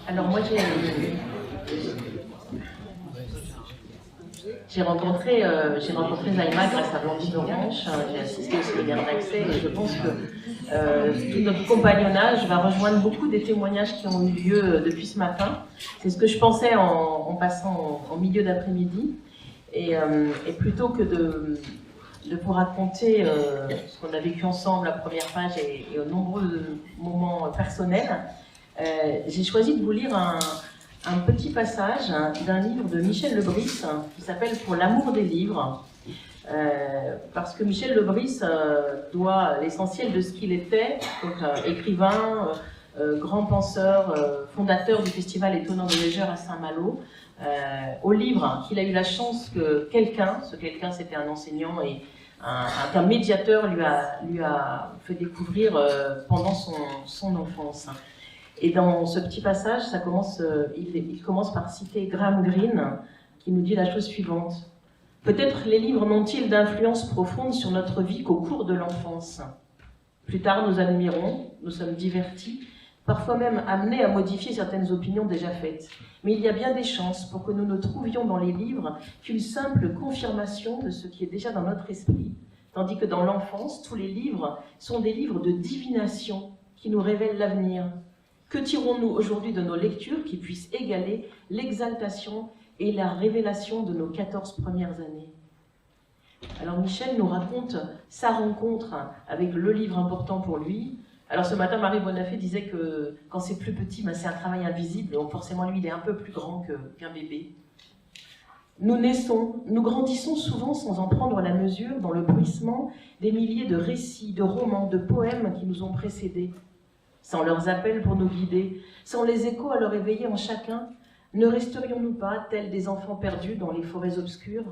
Alors moi j'ai rencontré Zaïma grâce à Blandine Orange, j'ai assisté au séminaire d'accès et je pense que tout notre compagnonnage va rejoindre beaucoup des témoignages qui ont eu lieu depuis ce matin. C'est ce que je pensais en passant en milieu d'après-midi et plutôt que de vous raconter ce qu'on a vécu ensemble, la première page et aux nombreux moments personnels, j'ai choisi de vous lire un petit passage d'un livre de Michel Lebris qui s'appelle « Pour l'amour des livres ». Parce que Michel Lebris doit l'essentiel de ce qu'il était, donc écrivain, grand penseur, fondateur du festival Étonnant Voyageur à Saint-Malo, au livre qu'il a eu la chance que ce quelqu'un c'était un enseignant et un médiateur lui a fait découvrir pendant son enfance. Et dans ce petit passage, il commence par citer Graham Greene, qui nous dit la chose suivante. « Peut-être les livres n'ont-ils d'influence profonde sur notre vie qu'au cours de l'enfance. Plus tard, nous admirons, nous sommes divertis, parfois même amenés à modifier certaines opinions déjà faites. Mais il y a bien des chances pour que nous ne trouvions dans les livres qu'une simple confirmation de ce qui est déjà dans notre esprit, tandis que dans l'enfance, tous les livres sont des livres de divination qui nous révèlent l'avenir. Que tirons-nous aujourd'hui de nos lectures qui puissent égaler l'exaltation et la révélation de nos 14 premières années ?» Alors Michel nous raconte sa rencontre avec le livre important pour lui. Alors ce matin, Marie Bonafé disait que quand c'est plus petit, c'est un travail invisible, donc forcément lui il est un peu plus grand qu'un bébé. Nous naissons, nous grandissons souvent sans en prendre la mesure dans le bruissement des milliers de récits, de romans, de poèmes qui nous ont précédés. Sans leurs appels pour nous guider, sans les échos à leur éveiller en chacun, ne resterions-nous pas, tels des enfants perdus dans les forêts obscures?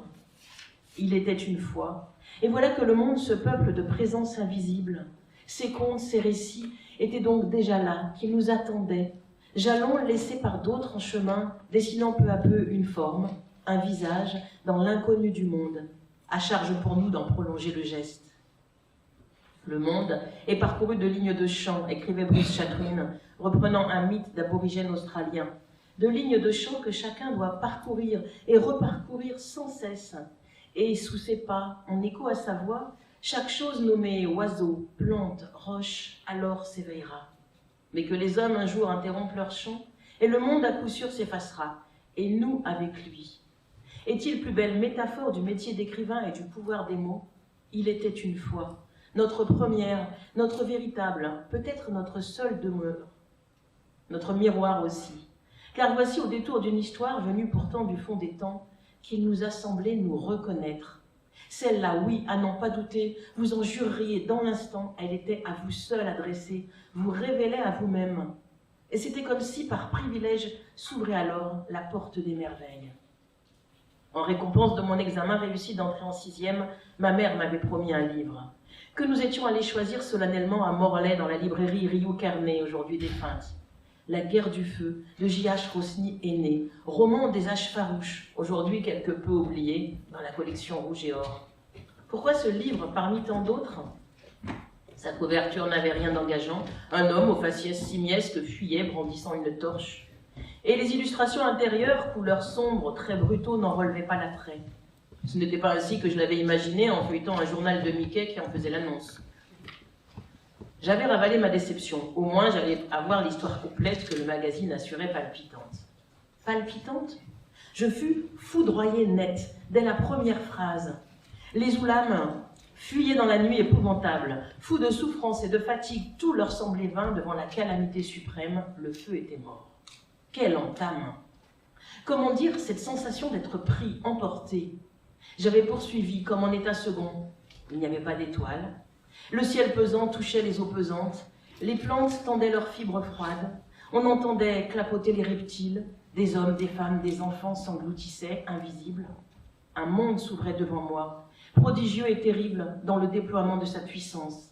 Il était une fois, et voilà que le monde se peuple de présences invisibles. Ces contes, ces récits étaient donc déjà là, qui nous attendaient, jalons laissés par d'autres en chemin, dessinant peu à peu une forme, un visage, dans l'inconnu du monde, à charge pour nous d'en prolonger le geste. Le monde est parcouru de lignes de chant, écrivait Bruce Chatwin, reprenant un mythe d'aborigène australien. De lignes de chant que chacun doit parcourir et reparcourir sans cesse. Et sous ses pas, en écho à sa voix, chaque chose nommée oiseau, plante, roche, alors s'éveillera. Mais que les hommes un jour interrompent leur chant, et le monde à coup sûr s'effacera, et nous avec lui. Est-il plus belle métaphore du métier d'écrivain et du pouvoir des mots? Il était une fois. Notre première, notre véritable, peut-être notre seule demeure. Notre miroir aussi. Car voici au détour d'une histoire venue pourtant du fond des temps, qu'il nous a semblé nous reconnaître. Celle-là, oui, à n'en pas douter, vous en jureriez dans l'instant, elle était à vous seul adressée, vous révélait à vous-même. Et c'était comme si, par privilège, s'ouvrait alors la porte des merveilles. En récompense de mon examen réussi d'entrée en 6e, ma mère m'avait promis un livre, que nous étions allés choisir solennellement à Morlaix dans la librairie Rio Carnet, aujourd'hui défunte. La guerre du feu, de J.H. Rosny aîné, roman des âges farouches, aujourd'hui quelque peu oublié dans la collection Rouge et Or. Pourquoi ce livre parmi tant d'autres? Sa couverture n'avait rien d'engageant, un homme aux faciès simiesques fuyait brandissant une torche. Et les illustrations intérieures, couleurs sombres, très brutaux, n'en relevaient pas l'attrait. Ce n'était pas ainsi que je l'avais imaginé en feuilletant un journal de Mickey qui en faisait l'annonce. J'avais ravalé ma déception. Au moins, j'allais avoir l'histoire complète que le magazine assurait palpitante. Palpitante? Je fus foudroyée net, dès la première phrase. Les oulames fuyaient dans la nuit épouvantable. Fous de souffrance et de fatigue, tout leur semblait vain devant la calamité suprême. Le feu était mort. Quelle entame! Comment dire cette sensation d'être pris, emporté? J'avais poursuivi comme en état second. Il n'y avait pas d'étoiles. Le ciel pesant touchait les eaux pesantes, les plantes tendaient leurs fibres froides, on entendait clapoter les reptiles, des hommes, des femmes, des enfants s'engloutissaient, invisibles. Un monde s'ouvrait devant moi, prodigieux et terrible dans le déploiement de sa puissance.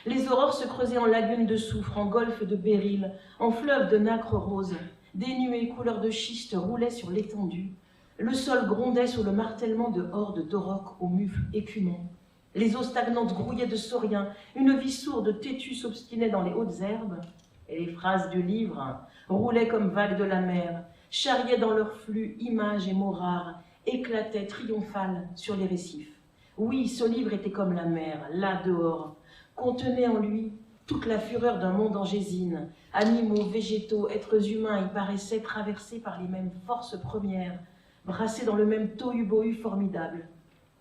Les aurores se creusaient en lagunes de soufre, en golfes de béryl, en fleuves de nacre rose, des nuées couleur de schiste roulaient sur l'étendue, le sol grondait sous le martèlement de hordes d'aurochs aux mufles écumants. Les eaux stagnantes grouillaient de sauriens, une vie sourde têtue s'obstinait dans les hautes herbes. Et les phrases du livre roulaient comme vagues de la mer, charriaient dans leur flux images et mots rares, éclataient triomphales sur les récifs. Oui, ce livre était comme la mer, là dehors, contenait en lui toute la fureur d'un monde en gésine. Animaux, végétaux, êtres humains y paraissaient traversés par les mêmes forces premières, brassés dans le même tohu-bohu formidable.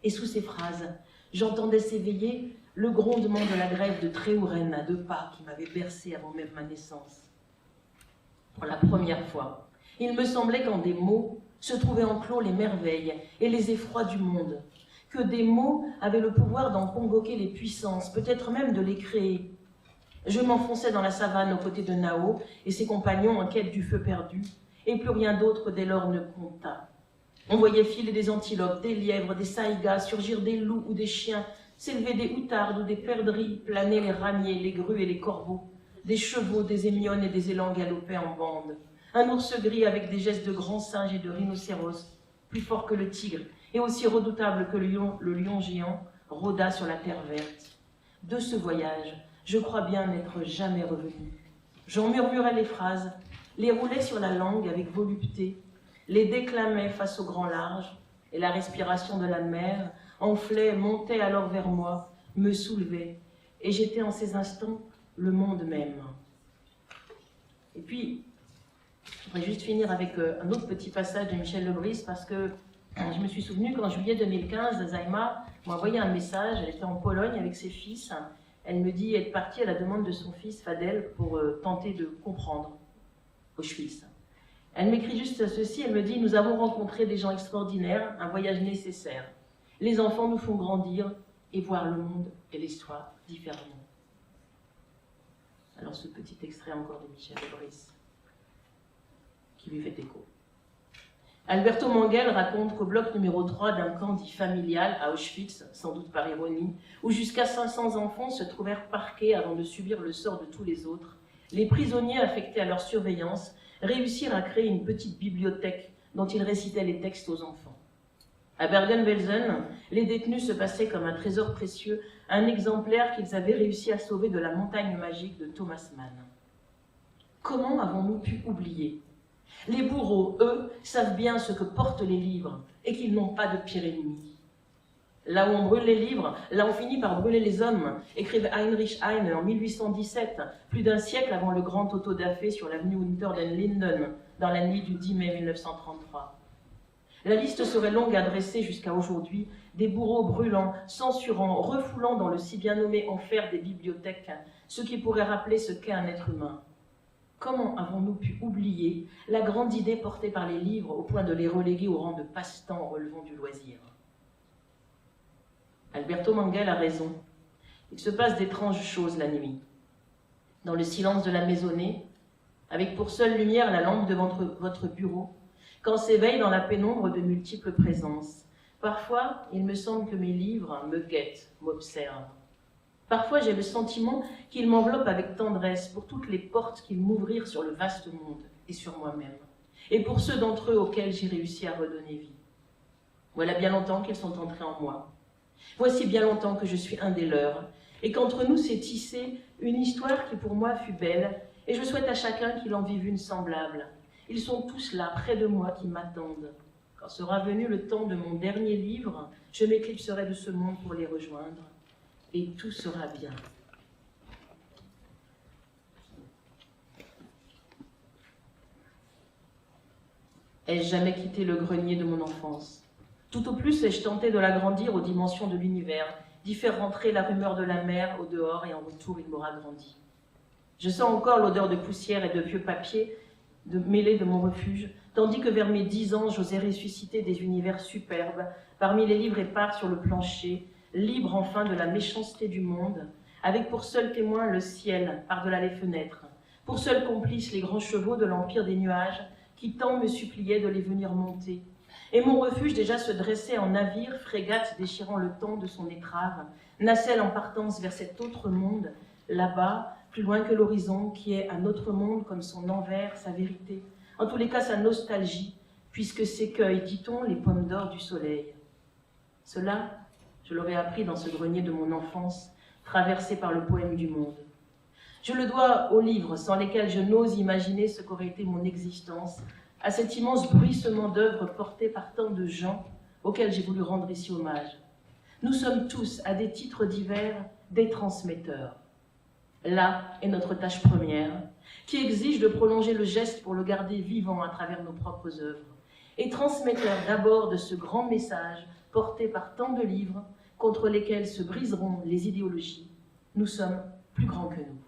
Et sous ces phrases, j'entendais s'éveiller le grondement de la grève de Tréhouren à 2 pas qui m'avait bercé avant même ma naissance. Pour la première fois, il me semblait qu'en des mots se trouvaient enclos les merveilles et les effrois du monde, que des mots avaient le pouvoir d'en convoquer les puissances, peut-être même de les créer. Je m'enfonçais dans la savane aux côtés de Nao et ses compagnons en quête du feu perdu, et plus rien d'autre dès lors ne compta. On voyait filer des antilopes, des lièvres, des saïgas, surgir des loups ou des chiens, s'élever des outardes ou des perdrix, planer les ramiers, les grues et les corbeaux. Des chevaux, des émiones et des élans galopaient en bande. Un ours gris avec des gestes de grands singes et de rhinocéros, plus fort que le tigre et aussi redoutable que le lion géant, rôda sur la terre verte. De ce voyage, je crois bien n'être jamais revenu. J'en murmurais les phrases, les roulais sur la langue avec volupté, les déclamais face au grand large, et la respiration de la mer enflait, montait alors vers moi, me soulevait, et j'étais en ces instants le monde même. Et puis, je voudrais juste finir avec un autre petit passage de Michel Lebris, parce que je me suis souvenu qu'en juillet 2015, Zaïma m'a envoyé un message. Elle était en Pologne avec ses fils. Elle me dit être partie à la demande de son fils Fadel pour tenter de comprendre Auschwitz. Elle m'écrit juste ceci, elle me dit « Nous avons rencontré des gens extraordinaires, un voyage nécessaire. Les enfants nous font grandir et voir le monde et l'histoire différemment. » Alors ce petit extrait encore de Michel Lebris, qui lui fait écho. Alberto Manguel raconte qu'au bloc numéro 3 d'un camp dit familial à Auschwitz, sans doute par ironie, où jusqu'à 500 enfants se trouvèrent parqués avant de subir le sort de tous les autres, les prisonniers affectés à leur surveillance réussirent à créer une petite bibliothèque dont ils récitaient les textes aux enfants. À Bergen-Belsen, les détenus se passaient comme un trésor précieux, un exemplaire qu'ils avaient réussi à sauver de la montagne magique de Thomas Mann. Comment avons-nous pu oublier ? Les bourreaux, eux, savent bien ce que portent les livres et qu'ils n'ont pas de pire ennemi. Là où on brûle les livres, là on finit par brûler les hommes, écrivait Heinrich Heine en 1817, plus d'un siècle avant le grand auto-da-fé sur l'avenue Unter den Linden, dans la nuit du 10 mai 1933. La liste serait longue à dresser jusqu'à aujourd'hui, des bourreaux brûlants, censurant, refoulant dans le si bien nommé enfer des bibliothèques, ce qui pourrait rappeler ce qu'est un être humain. Comment avons-nous pu oublier la grande idée portée par les livres au point de les reléguer au rang de passe-temps relevant du loisir ? Alberto Manguel a raison. Il se passe d'étranges choses la nuit. Dans le silence de la maisonnée, avec pour seule lumière la lampe devant votre bureau, quand s'éveillent dans la pénombre de multiples présences. Parfois, il me semble que mes livres me guettent, m'observent. Parfois, j'ai le sentiment qu'ils m'enveloppent avec tendresse pour toutes les portes qu'ils m'ouvrirent sur le vaste monde et sur moi-même, et pour ceux d'entre eux auxquels j'ai réussi à redonner vie. Voilà bien longtemps qu'ils sont entrés en moi. Voici bien longtemps que je suis un des leurs, et qu'entre nous s'est tissée une histoire qui pour moi fut belle, et je souhaite à chacun qu'il en vive une semblable. Ils sont tous là, près de moi, qui m'attendent. Quand sera venu le temps de mon dernier livre, je m'éclipserai de ce monde pour les rejoindre. Et tout sera bien. Ai-je jamais quitté le grenier de mon enfance? Tout au plus ai-je tenté de l'agrandir aux dimensions de l'univers, d'y faire rentrer la rumeur de la mer au dehors et en retour il m'aura grandi. Je sens encore l'odeur de poussière et de vieux papier mêlés de mon refuge, tandis que vers mes 10 ans, j'osais ressusciter des univers superbes, parmi les livres épars sur le plancher, libre enfin de la méchanceté du monde, avec pour seul témoin le ciel par-delà les fenêtres, pour seul complice les grands chevaux de l'empire des nuages, qui tant me suppliaient de les venir monter. Et mon refuge déjà se dressait en navire, frégate déchirant le temps de son étrave, nacelle en partance vers cet autre monde, là-bas, plus loin que l'horizon, qui est un autre monde comme son envers, sa vérité, en tous les cas sa nostalgie, puisque s'écueillent, dit-on, les pommes d'or du soleil. Cela, je l'aurais appris dans ce grenier de mon enfance, traversé par le poème du monde. Je le dois aux livres sans lesquels je n'ose imaginer ce qu'aurait été mon existence, à cet immense bruissement d'œuvres portées par tant de gens auxquels j'ai voulu rendre ici hommage. Nous sommes tous, à des titres divers, des transmetteurs. Là est notre tâche première, qui exige de prolonger le geste pour le garder vivant à travers nos propres œuvres, et transmetteurs d'abord de ce grand message porté par tant de livres contre lesquels se briseront les idéologies. Nous sommes plus grands que nous.